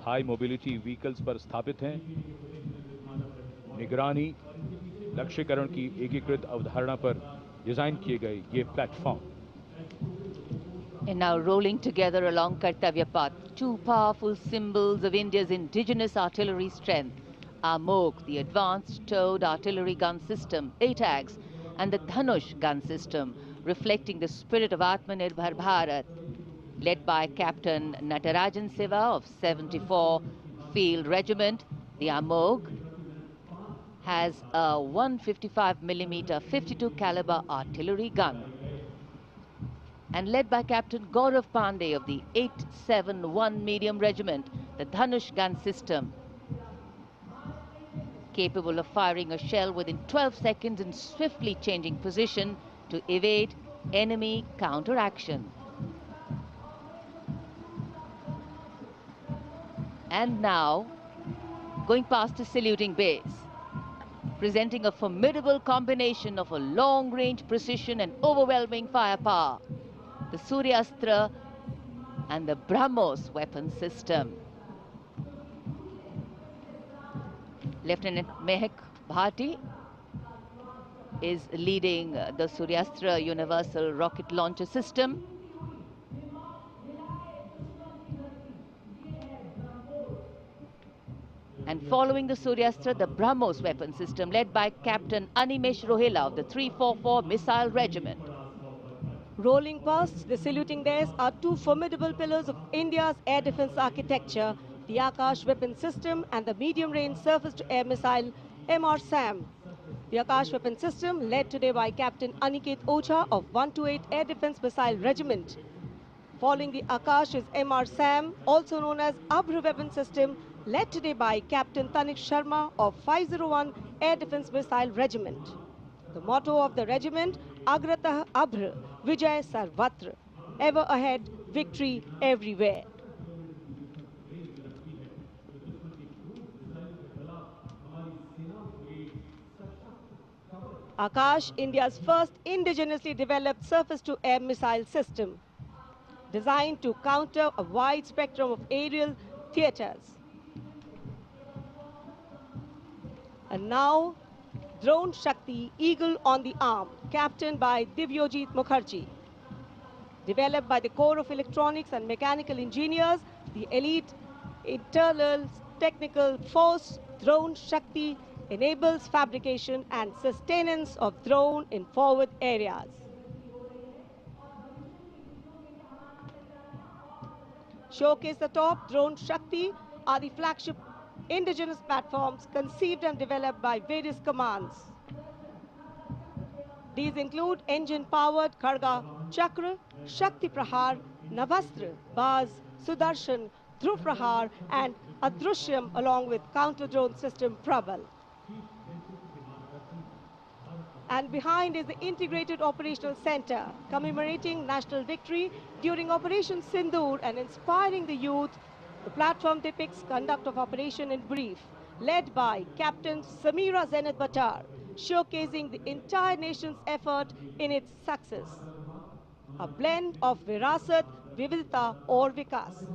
High mobility vehicles पर स्थापित हैं। निगरानी, लक्ष्यकरण की एकीकृत अवधारणा पर डिजाइन किए गए ये platform. And now rolling together along Kartavya Path, two powerful symbols of India's indigenous artillery strength, AMOG, the Advanced Towed Artillery Gun System, ATAGS, and the Dhanush gun system, reflecting the spirit of Atmanirbhar Bharat. Led by Captain Natarajan Siva of 74 Field Regiment, the AMOG has a 155mm 52 caliber artillery gun. And led by Captain Gaurav Pandey of the 871 Medium Regiment, the Dhanush gun system, capable of firing a shell within 12 seconds and swiftly changing position to evade enemy counteraction. And now, going past a saluting base, presenting a formidable combination of a long-range precision and overwhelming firepower, the Suryastra and the BrahMos weapon system. Lieutenant Mehak Bhati is leading the Suryastra Universal Rocket Launcher System. And following the Suryastra, the BrahMos weapon system led by Captain Animesh Rohela of the 344 Missile Regiment. Rolling past the saluting days are two formidable pillars of India's air defense architecture, the Akash weapon system and the medium-range surface-to-air missile MR-SAM. The Akash weapon system led today by Captain Aniket Ocha of 128 Air Defense Missile Regiment. Following the Akash is MR-SAM, also known as Abhr weapon system, led today by Captain Tanik Sharma of 501 Air Defense Missile Regiment. The motto of the regiment, Agratah Abhr, Vijay Sarvatra, ever ahead, victory everywhere. Akash, India's first indigenously developed surface-to-air missile system, designed to counter a wide spectrum of aerial theaters. And now, Drone Shakti, Eagle on the Arm, captained by Divyojit Mukherjee. Developed by the Corps of Electronics and Mechanical Engineers, the elite internal technical force, Drone Shakti, enables fabrication and sustenance of drone in forward areas. Showcase the top, Drone Shakti are the flagship indigenous platforms conceived and developed by various commands. These include engine-powered Kharga Chakra, Shakti Prahar, Navastra, Baz, Sudarshan, Dhruv Prahar and Adrushyam along with counter-drone system Prabal. And behind is the Integrated Operational Center, commemorating national victory during Operation Sindoor and inspiring the youth. The platform depicts conduct of operation in brief, led by Captain Samira Zenat Batar, showcasing the entire nation's effort in its success. A blend of Virasat, Vividta or Vikas.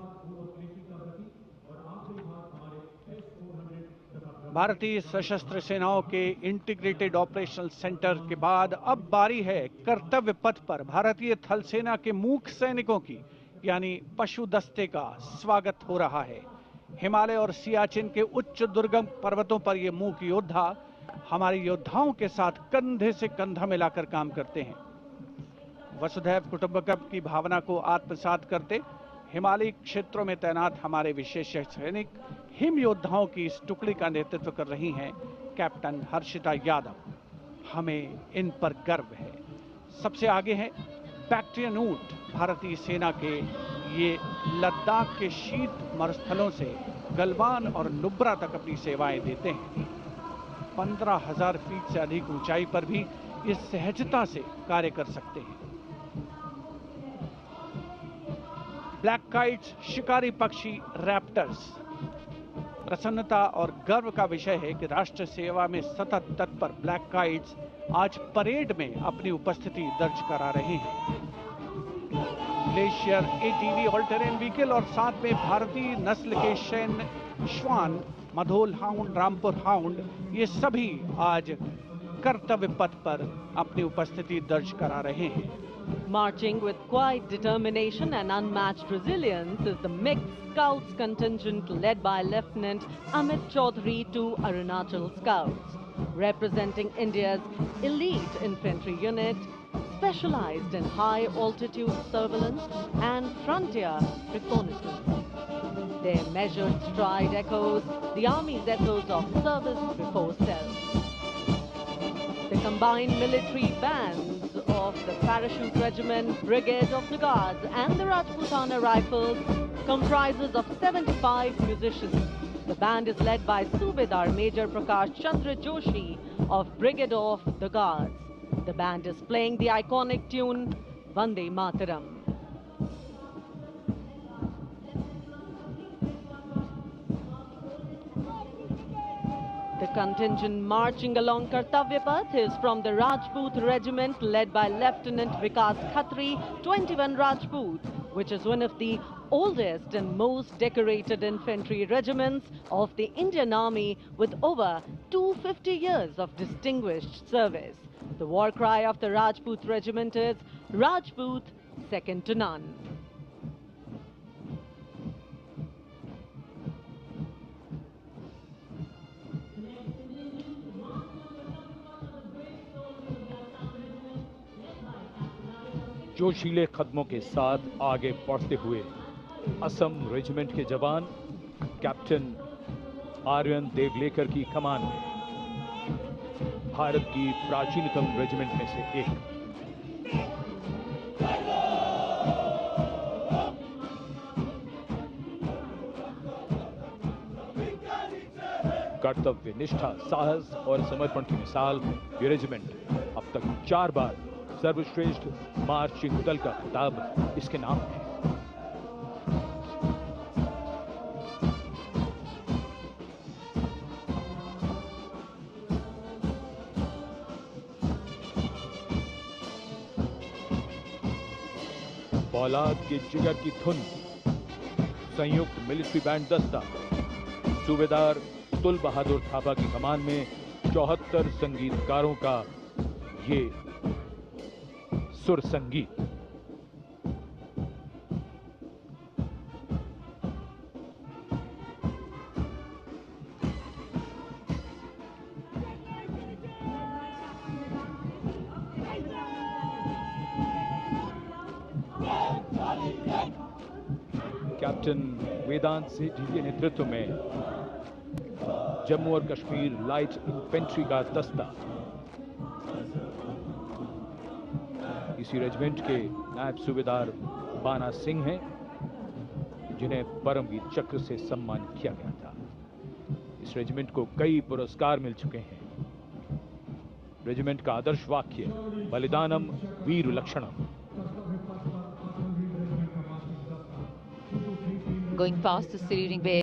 भारतीय सशस्त्र सेनाओं के integrated operational centre के बाद अब बारी है कर्तव्य पथ पर भारतीय थल सेना के मूक सैनिकों की, यानी पशु दस्ते का स्वागत हो रहा है। हिमालय और सियाचिन के उच्च दुर्गम पर्वतों पर ये मूक योद्धा हमारे योद्धाओं के साथ कंधे से कंधा मिलाकर काम करते हैं। वसुधैव कुटुंबकम की भावना को आत्मसात करते हिमालयी क्षेत्रों में तैनात हमारे विशेष सैनिक हिम योद्धाओं की इस टुकड़ी का नेतृत्व कर रही हैं कैप्टन हर्षिता यादव। हमें इन पर गर्व है। सबसे आगे हैं बैक्ट्रियन ऊंट, भारतीय सेना के ये लद्दाख के शीत मरुस्थलों से गलवान और नुब्रा तक अपनी सेवाएं देते हैं। 15,000 फीट से अधिक ऊंचाई पर भी ये सहजता से कार्य कर सकते हैं। ब्लैक काइट्स, शिकारी पक्षी रैप्टर्स। प्रसन्नता और गर्व का विषय है कि राष्ट्र सेवा में सतत तत्पर ब्लैक काइट्स आज परेड में अपनी उपस्थिति दर्ज करा रहे हैं। Glacier ATV all terrain vehicle और साथ में भारतीय नस्ल के शैन श्वान, मधोल हाउंड, रामपुर हाउंड, ये सभी आज कर्तव्य पथ पर अपनी उपस्थिति दर्ज करा रहे हैं। Marching with quiet determination and unmatched resilience is the mixed Scouts contingent led by Lieutenant Amit Chaudhary to Arunachal Scouts, representing India's elite infantry unit, specialized in high-altitude surveillance and frontier reconnaissance. Their measured stride echoes the Army's ethos of service before self. The combined military bands of the Parachute Regiment, Brigade of the Guards and the Rajputana Rifles comprises of 75 musicians. The band is led by Subedar Major Prakash Chandra Joshi of Brigade of the Guards. The band is playing the iconic tune Vande Mataram. The contingent marching along Kartavya Path is from the Rajput Regiment led by Lieutenant Vikas Khatri, 21 Rajput, which is one of the oldest and most decorated infantry regiments of the Indian Army with over 250 years of distinguished service. The war cry of the Rajput Regiment is Rajput, second to none. जोशीले कदमों के साथ आगे बढ़ते हुए Assam regiment के जवान captain Aryan Devlekar की कमान में, भारत की प्राचीनतम रेजिमेंट में से एक। कर्तव्य निष्ठा, साहस और समर्पण की मिसाल ये रेजिमेंट अब तक 4 बार सर्वश्रेष्ठ मार्चिंग दल का खिताब इसके नाम है। फौलाद के जिगर की धुन, संयुक्त मिलिट्री बैंड दस्ता, सूबेदार तुल बहादुर थापा की कमान में 74 संगीतकारों का ये सुर संगीत। कैप्टन वेदांत सिंह जी के नेतृत्व में जम्मू और कश्मीर लाइट इन्फेंट्री का दस्ता, इसी रेजिमेंट के नायब सूबेदार बाना सिंह हैं, जिन्हें परमवीर चक्र से सम्मानित किया गया था। इस रेजिमेंट को कई पुरस्कार मिल चुके हैं। रेजिमेंट का आदर्श वाक्य बलिदानम वीर लक्षणम। Going past the saluting bay.